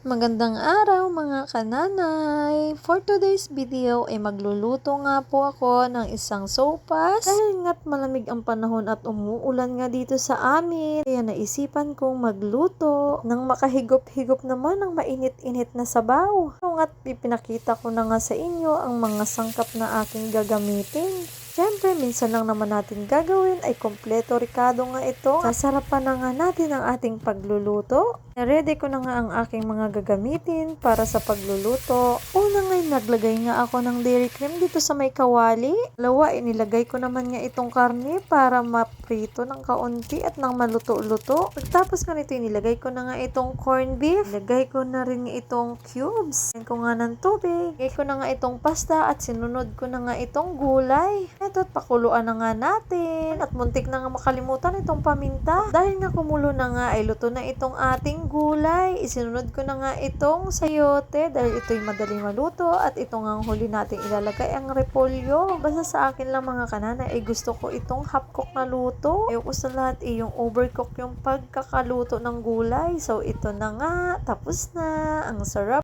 Magandang araw mga kananay! For today's video ay magluluto nga po ako ng isang sopas dahil nga't malamig ang panahon at umuulan nga dito sa amin. Kaya naisipan kong magluto nang makahigop-higop naman ng mainit-init na sabaw. Nga't ipinakita ko na nga sa inyo ang mga sangkap na aking gagamitin. Siyempre, minsan lang naman natin gagawin ay kompleto rikado nga ito. Sasarapan na nga natin ang ating pagluluto. Ready ko na nga ang aking mga gagamitin para sa pagluluto. Una nga'y naglagay nga ako ng dairy cream dito sa may kawali. Dalawa, inilagay ko naman nga itong karne para maprito ng kaunti at nang maluto-luto. Pagtapos nga nito, inilagay ko na nga itong corned beef. Ilagay ko na rin itong cubes. Ilagay ko nga ng tubig. Ilagay ko na nga itong pasta at sinunod ko na nga itong gulay. Ito, pakuluan na nga natin. At muntik na nga makalimutan itong paminta. Dahil nga kumulo na nga ay luto na itong ating gulay. Isinunod ko na nga itong sayote dahil ito'y madaling maluto. At ito nga ang huli natin ilalagay ang repolyo. Basta sa akin lang mga kanana ay gusto ko itong half-cook na luto. Ayoko sa lahat yung overcook yung pagkakaluto ng gulay. So ito na nga. Tapos na. Ang sarap.